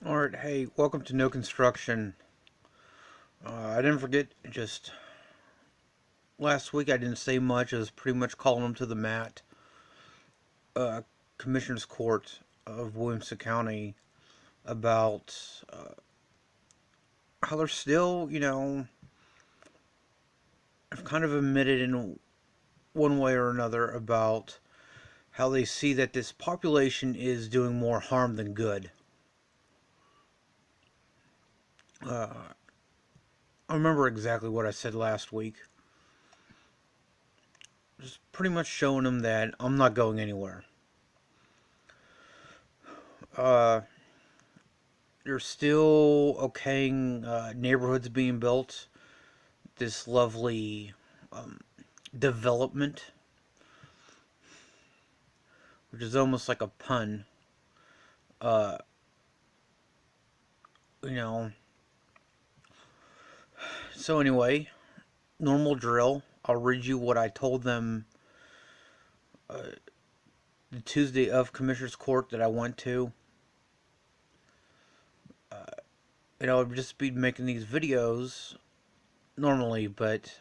Alright, hey, welcome to No Construction. I didn't forget, just last week I didn't say much. I was pretty much calling them to the mat. Uh, Commissioner's Court of Williamson County about how they're still, have kind of admitted in one way or another about how they see that this population is doing more harm than good. Uh, I remember exactly what I said last week. Just pretty much showing them that I'm not going anywhere. Uh, You're still okaying neighborhoods being built. This lovely um, development, which is almost like a pun. Uh, you know. So anyway, normal drill. I'll read you what I told them uh, the Tuesday of Commissioner's Court that I went to. Uh, I'd just be making these videos normally, but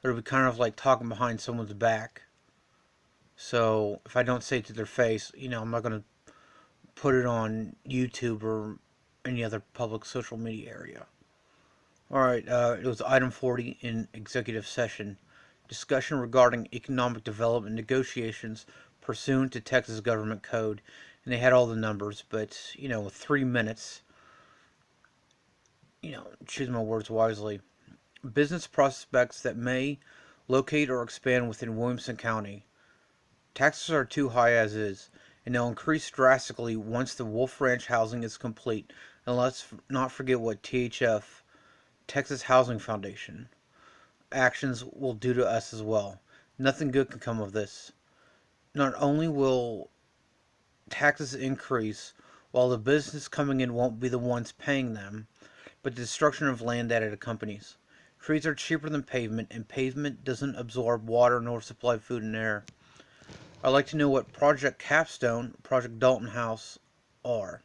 it'll be kind of like talking behind someone's back. So if I don't say it to their face, I'm not gonna put it on YouTube or any other public social media area. All right, it was item 40 in executive session. Discussion regarding economic development negotiations pursuant to Texas government code. And they had all the numbers, but, 3 minutes, choose my words wisely. Business prospects that may locate or expand within Williamson County. Taxes are too high as is, and they'll increase drastically once the Wolf Ranch housing is complete. And let's not forget what THF, Texas Housing Foundation, actions will do to us as well. Nothing good can come of this. Not only will taxes increase, while the business coming in won't be the ones paying them, but the destruction of land that it accompanies. Trees are cheaper than pavement, and pavement doesn't absorb water nor supply food and air. I'd like to know what Project Capstone, Project Dalton House are,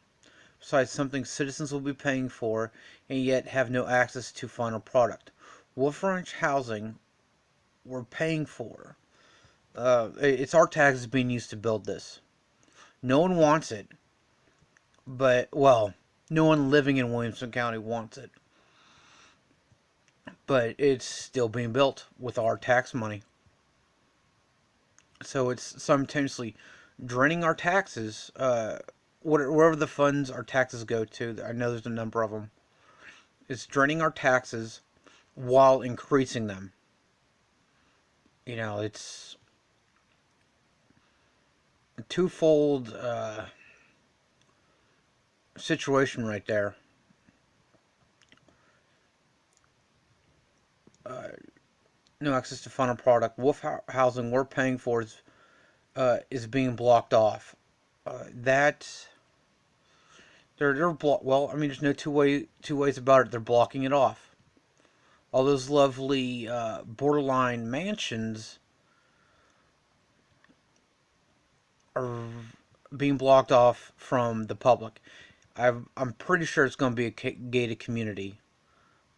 besides something citizens will be paying for and yet have no access to final product. Wolf Ranch housing we're paying for. It's our taxes being used to build this. No one wants it, but, well, no one living in Williamson County wants it. But it's still being built with our tax money. So it's simultaneously draining our taxes, wherever the funds our taxes go to. I know there's a number of them. It's draining our taxes while increasing them. It's a twofold situation right there. Uh, no access to final product. Wolf housing we're paying for is being blocked off. That well, I mean, there's no two ways about it. They're blocking it off. All those lovely borderline mansions are being blocked off from the public. I'm pretty sure it's going to be a gated community.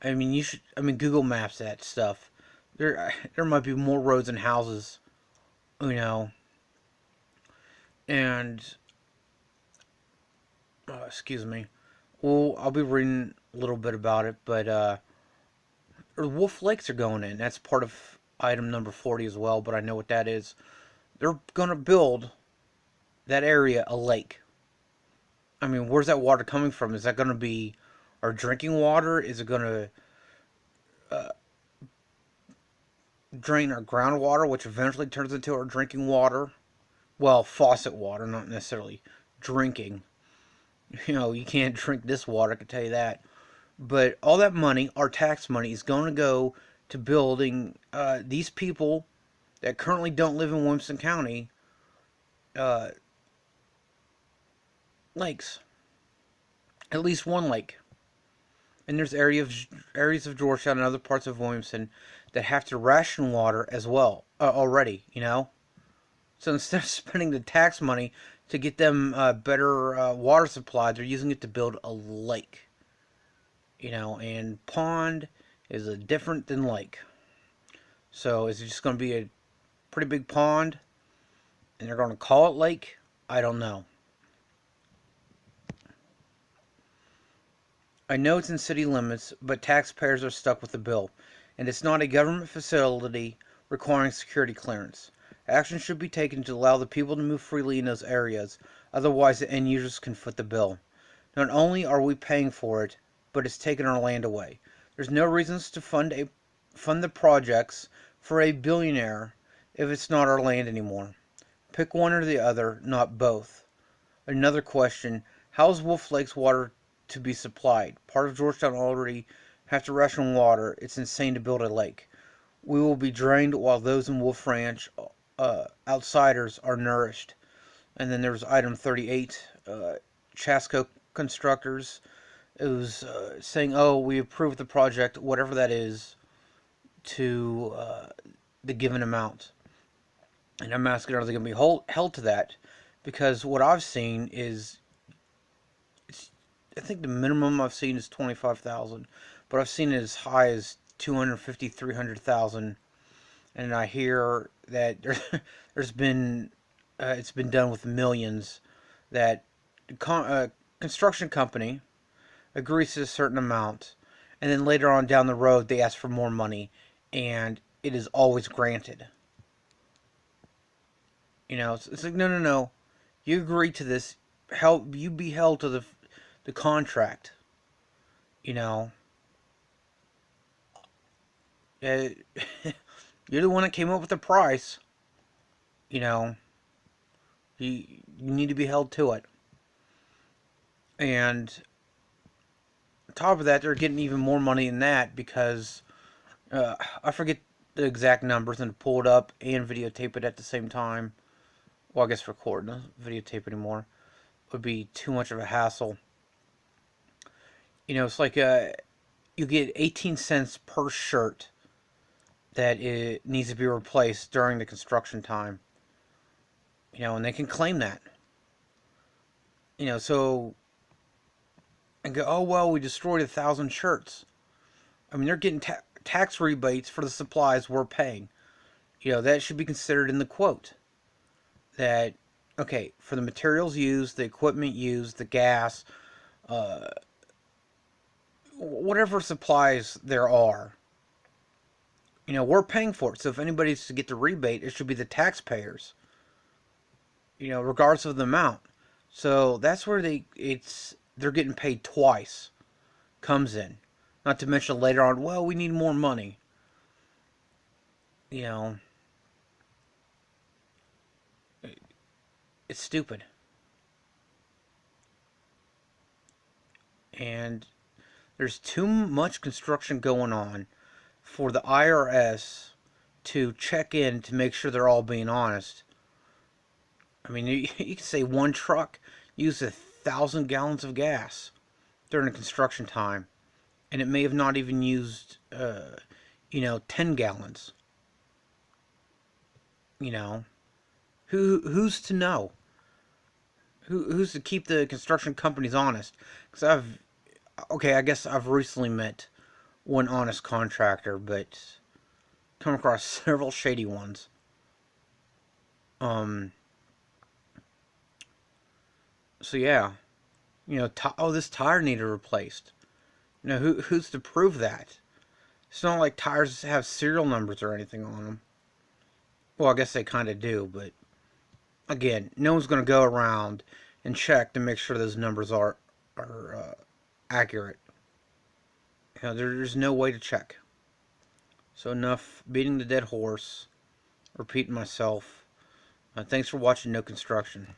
I mean, you should. I mean, Google Maps that stuff. There might be more roads and houses, you know. And excuse me. Well, I'll be reading a little bit about it, but Wolf Lakes are going in. That's part of item number 40 as well. But I know what that is. They're gonna build that area a lake. I mean, where's that water coming from? Is that gonna be our drinking water? Is it gonna uh, drain our groundwater, which eventually turns into our drinking water? Well, faucet water, not necessarily drinking. You can't drink this water, I can tell you that. But all that money, our tax money, is going to go to building these people that currently don't live in Williamson County uh, lakes. At least one lake. And there's areas of Georgetown and other parts of Williamson that have to ration water as well already. So instead of spending the tax money to get them better water supply. They're using it to build a lake. And pond is a different than lake. So is it just going to be a pretty big pond, and they're going to call it lake? I don't know. I know it's in city limits, but taxpayers are stuck with the bill, and it's not a government facility requiring security clearance. Action should be taken to allow the people to move freely in those areas, otherwise the end users can foot the bill. Not only are we paying for it, but it's taking our land away. There's no reasons to fund the projects for a billionaire if it's not our land anymore. Pick one or the other, not both. Another question, how is Wolf Lake's water to be supplied? Part of Georgetown already have to ration water. It's insane to build a lake. We will be drained while those in Wolf Ranch, outsiders, are nourished. And then there's item 38, Chasco Constructors. It was saying, oh, we approved the project, whatever that is, to the given amount. And I'm asking, are they going to be held to that? Because what I've seen is, I think the minimum I've seen is 25,000, but I've seen it as high as 250, 300,000, and I hear that there's been it's been done with millions. That construction company agrees to a certain amount, and then later on down the road they ask for more money, and it is always granted. It's like, no, no, no. You agreed to this. You be held to the contract. You know, uh, you're the one that came up with the price. You know, you need to be held to it. And on top of that, they're getting even more money than that because I forget the exact numbers, and to pull it up and videotape it at the same time. Well, I guess record, not videotape anymore, would be too much of a hassle. It's like you get 18 cents per shirt that it needs to be replaced during the construction time. And they can claim that. So and go, oh well, we destroyed 1,000 shirts. I mean, they're getting tax rebates for the supplies we're paying. That should be considered in the quote. That, okay, for the materials used, the equipment used, the gas, whatever supplies there are, we're paying for it. So if anybody's to get the rebate, it should be the taxpayers. Regardless of the amount. So that's where they're getting paid twice comes in. Not to mention later on, well, we need more money. You know, it's stupid. And there's too much construction going on for the IRS to check in to make sure they're all being honest. I mean, you can say one truck used 1,000 gallons of gas during the construction time, and it may have not even used, 10 gallons. You know, who's to know? Who's to keep the construction companies honest? Because I guess I've recently met one honest contractor, but come across several shady ones. Um, so yeah, this tire needed replaced. Who's to prove that? It's not like tires have serial numbers or anything on them. Well, I guess they kind of do, but again, no one's going to go around and check to make sure those numbers are accurate. There's no way to check. So enough beating the dead horse. Repeating myself. Thanks for watching No Construction.